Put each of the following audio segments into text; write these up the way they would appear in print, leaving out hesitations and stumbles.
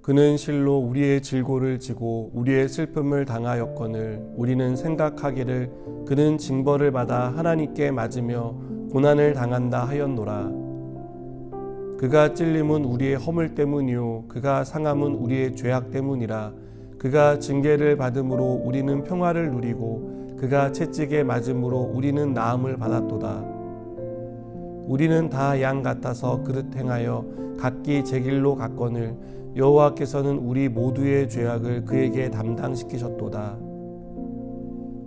그는 실로 우리의 질고를 지고 우리의 슬픔을 당하였거늘 우리는 생각하기를 그는 징벌을 받아 하나님께 맞으며 고난을 당한다 하였노라. 그가 찔림은 우리의 허물 때문이요 그가 상함은 우리의 죄악 때문이라. 그가 징계를 받음으로 우리는 평화를 누리고 그가 채찍에 맞음으로 우리는 나음을 받았도다. 우리는 다 양 같아서 그릇 행하여 각기 제 길로 갔거늘 여호와께서는 우리 모두의 죄악을 그에게 담당시키셨도다.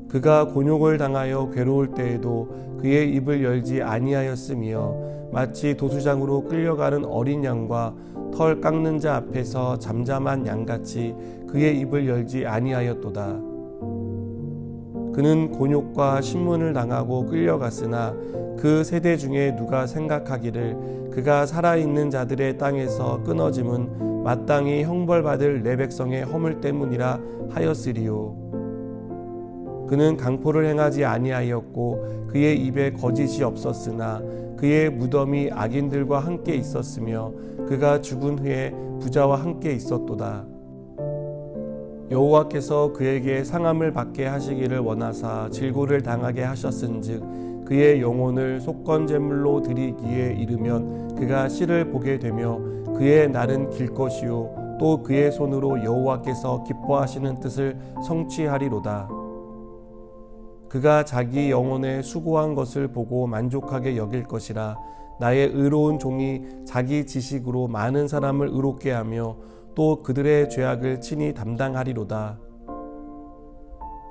그가 곤욕을 당하여 괴로울 때에도 그의 입을 열지 아니하였으며 마치 도수장으로 끌려가는 어린 양과 털 깎는 자 앞에서 잠잠한 양같이 그의 입을 열지 아니하였도다. 그는 곤욕과 신문을 당하고 끌려갔으나 그 세대 중에 누가 생각하기를 그가 살아있는 자들의 땅에서 끊어짐은 마땅히 형벌받을 내 백성의 허물 때문이라 하였으리요. 그는 강포를 행하지 아니하였고 그의 입에 거짓이 없었으나 그의 무덤이 악인들과 함께 있었으며 그가 죽은 후에 부자와 함께 있었도다. 여호와께서 그에게 상함을 받게 하시기를 원하사 질고를 당하게 하셨은즉 그의 영혼을 속건제물로 드리기에 이르면 그가 씨를 보게 되며 그의 날은 길 것이요 또 그의 손으로 여호와께서 기뻐하시는 뜻을 성취하리로다. 그가 자기 영혼의 수고한 것을 보고 만족하게 여길 것이라. 나의 의로운 종이 자기 지식으로 많은 사람을 의롭게 하며 또 그들의 죄악을 친히 담당하리로다.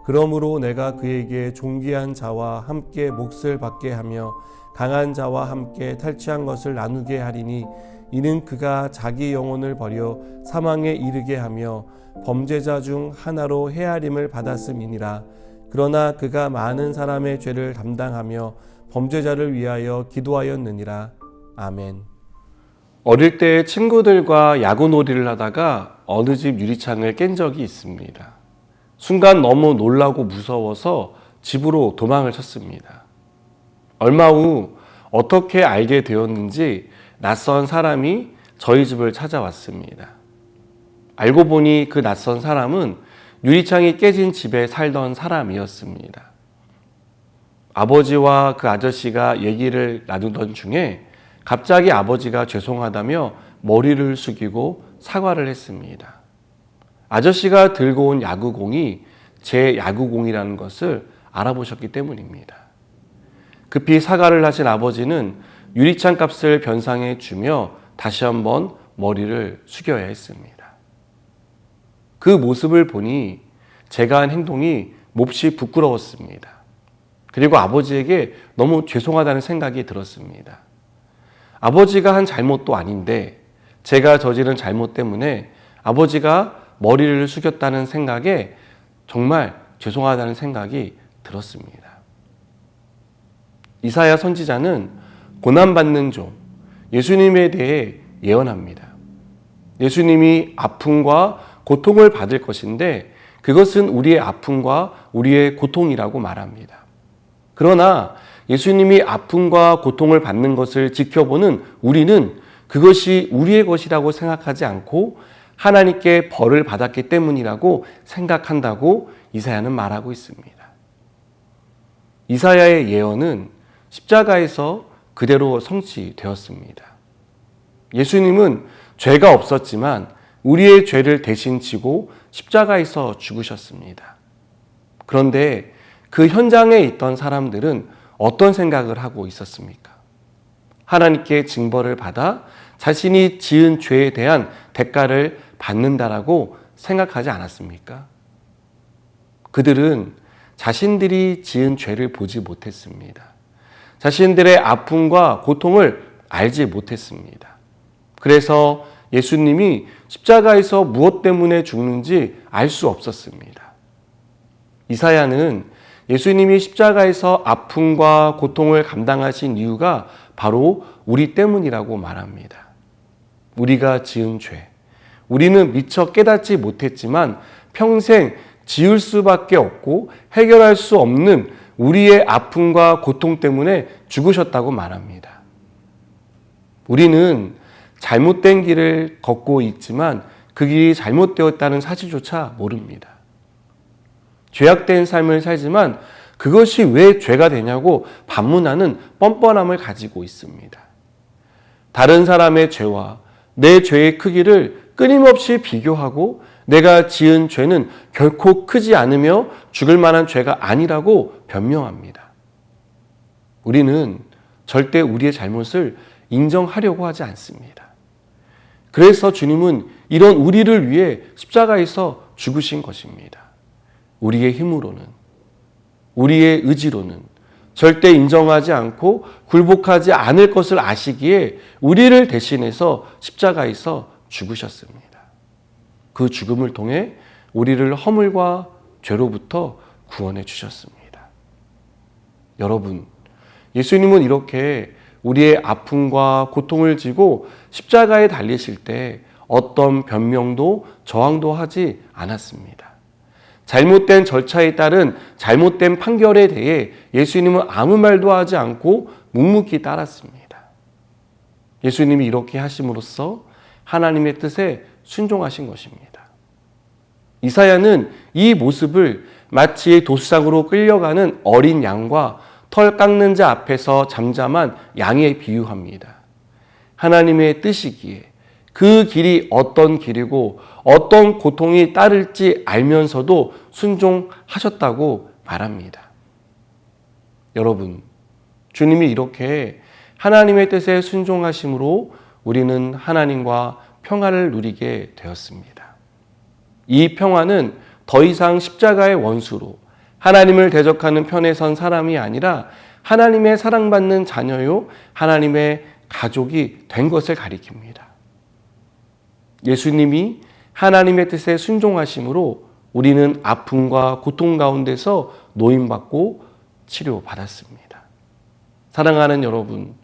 그러므로 내가 그에게 존귀한 자와 함께 몫을 받게 하며 강한 자와 함께 탈취한 것을 나누게 하리니 이는 그가 자기 영혼을 버려 사망에 이르게 하며 범죄자 중 하나로 헤아림을 받았음이니라. 그러나 그가 많은 사람의 죄를 담당하며 범죄자를 위하여 기도하였느니라. 아멘. 어릴 때 친구들과 야구놀이를 하다가 어느 집 유리창을 깬 적이 있습니다. 순간 너무 놀라고 무서워서 집으로 도망을 쳤습니다. 얼마 후 어떻게 알게 되었는지 낯선 사람이 저희 집을 찾아왔습니다. 알고 보니 그 낯선 사람은 유리창이 깨진 집에 살던 사람이었습니다. 아버지와 그 아저씨가 얘기를 나누던 중에 갑자기 아버지가 죄송하다며 머리를 숙이고 사과를 했습니다. 아저씨가 들고 온 야구공이 제 야구공이라는 것을 알아보셨기 때문입니다. 급히 사과를 하신 아버지는 유리창 값을 변상해 주며 다시 한번 머리를 숙여야 했습니다. 그 모습을 보니 제가 한 행동이 몹시 부끄러웠습니다. 그리고 아버지에게 너무 죄송하다는 생각이 들었습니다. 아버지가 한 잘못도 아닌데 제가 저지른 잘못 때문에 아버지가 머리를 숙였다는 생각에 정말 죄송하다는 생각이 들었습니다. 이사야 선지자는 고난받는 종, 예수님에 대해 예언합니다. 예수님이 아픔과 고통을 받을 것인데 그것은 우리의 아픔과 우리의 고통이라고 말합니다. 그러나 예수님이 아픔과 고통을 받는 것을 지켜보는 우리는 그것이 우리의 것이라고 생각하지 않고 하나님께 벌을 받았기 때문이라고 생각한다고 이사야는 말하고 있습니다. 이사야의 예언은 십자가에서 그대로 성취되었습니다. 예수님은 죄가 없었지만 우리의 죄를 대신 지고 십자가에서 죽으셨습니다. 그런데 그 현장에 있던 사람들은 어떤 생각을 하고 있었습니까? 하나님께 징벌을 받아 자신이 지은 죄에 대한 대가를 받는다라고 생각하지 않았습니까? 그들은 자신들이 지은 죄를 보지 못했습니다. 자신들의 아픔과 고통을 알지 못했습니다. 그래서 예수님이 십자가에서 무엇 때문에 죽는지 알 수 없었습니다. 이사야는 예수님이 십자가에서 아픔과 고통을 감당하신 이유가 바로 우리 때문이라고 말합니다. 우리가 지은 죄, 우리는 미처 깨닫지 못했지만 평생 지을 수밖에 없고 해결할 수 없는 우리의 아픔과 고통 때문에 죽으셨다고 말합니다. 우리는 잘못된 길을 걷고 있지만 그 길이 잘못되었다는 사실조차 모릅니다. 죄악된 삶을 살지만 그것이 왜 죄가 되냐고 반문하는 뻔뻔함을 가지고 있습니다. 다른 사람의 죄와 내 죄의 크기를 끊임없이 비교하고 내가 지은 죄는 결코 크지 않으며 죽을 만한 죄가 아니라고 변명합니다. 우리는 절대 우리의 잘못을 인정하려고 하지 않습니다. 그래서 주님은 이런 우리를 위해 십자가에서 죽으신 것입니다. 우리의 힘으로는, 우리의 의지로는 절대 인정하지 않고 굴복하지 않을 것을 아시기에 우리를 대신해서 십자가에서 죽으셨습니다. 그 죽음을 통해 우리를 허물과 죄로부터 구원해 주셨습니다. 여러분, 예수님은 이렇게 우리의 아픔과 고통을 지고 십자가에 달리실 때 어떤 변명도 저항도 하지 않았습니다. 잘못된 절차에 따른 잘못된 판결에 대해 예수님은 아무 말도 하지 않고 묵묵히 따랐습니다. 예수님이 이렇게 하심으로써 하나님의 뜻에 순종하신 것입니다. 이사야는 이 모습을 마치 도수장으로 끌려가는 어린 양과 털 깎는 자 앞에서 잠잠한 양에 비유합니다. 하나님의 뜻이기에 그 길이 어떤 길이고 어떤 고통이 따를지 알면서도 순종하셨다고 말합니다. 여러분, 주님이 이렇게 하나님의 뜻에 순종하심으로 우리는 하나님과 평화를 누리게 되었습니다. 이 평화는 더 이상 십자가의 원수로 하나님을 대적하는 편에 선 사람이 아니라 하나님의 사랑받는 자녀요 하나님의 가족이 된 것을 가리킵니다. 예수님이 하나님의 뜻에 순종하심으로 우리는 아픔과 고통 가운데서 노임받고 치료받았습니다. 사랑하는 여러분,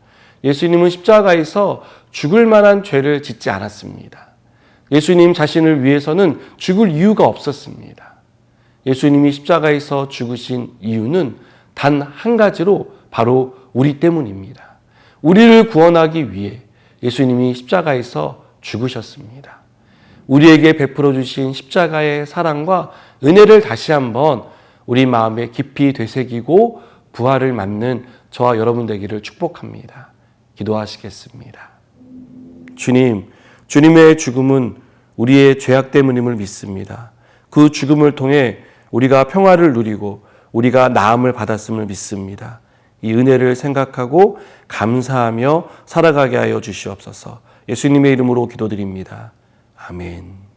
예수님은 십자가에서 죽을 만한 죄를 짓지 않았습니다. 예수님 자신을 위해서는 죽을 이유가 없었습니다. 예수님이 십자가에서 죽으신 이유는 단 한 가지로 바로 우리 때문입니다. 우리를 구원하기 위해 예수님이 십자가에서 죽으셨습니다. 우리에게 베풀어 주신 십자가의 사랑과 은혜를 다시 한번 우리 마음에 깊이 되새기고 부활을 맞는 저와 여러분 되기를 축복합니다. 기도하시겠습니다. 주님, 주님의 죽음은 우리의 죄악 때문임을 믿습니다. 그 죽음을 통해 우리가 평화를 누리고 우리가 나음을 받았음을 믿습니다. 이 은혜를 생각하고 감사하며 살아가게 하여 주시옵소서. 예수님의 이름으로 기도드립니다. 아멘.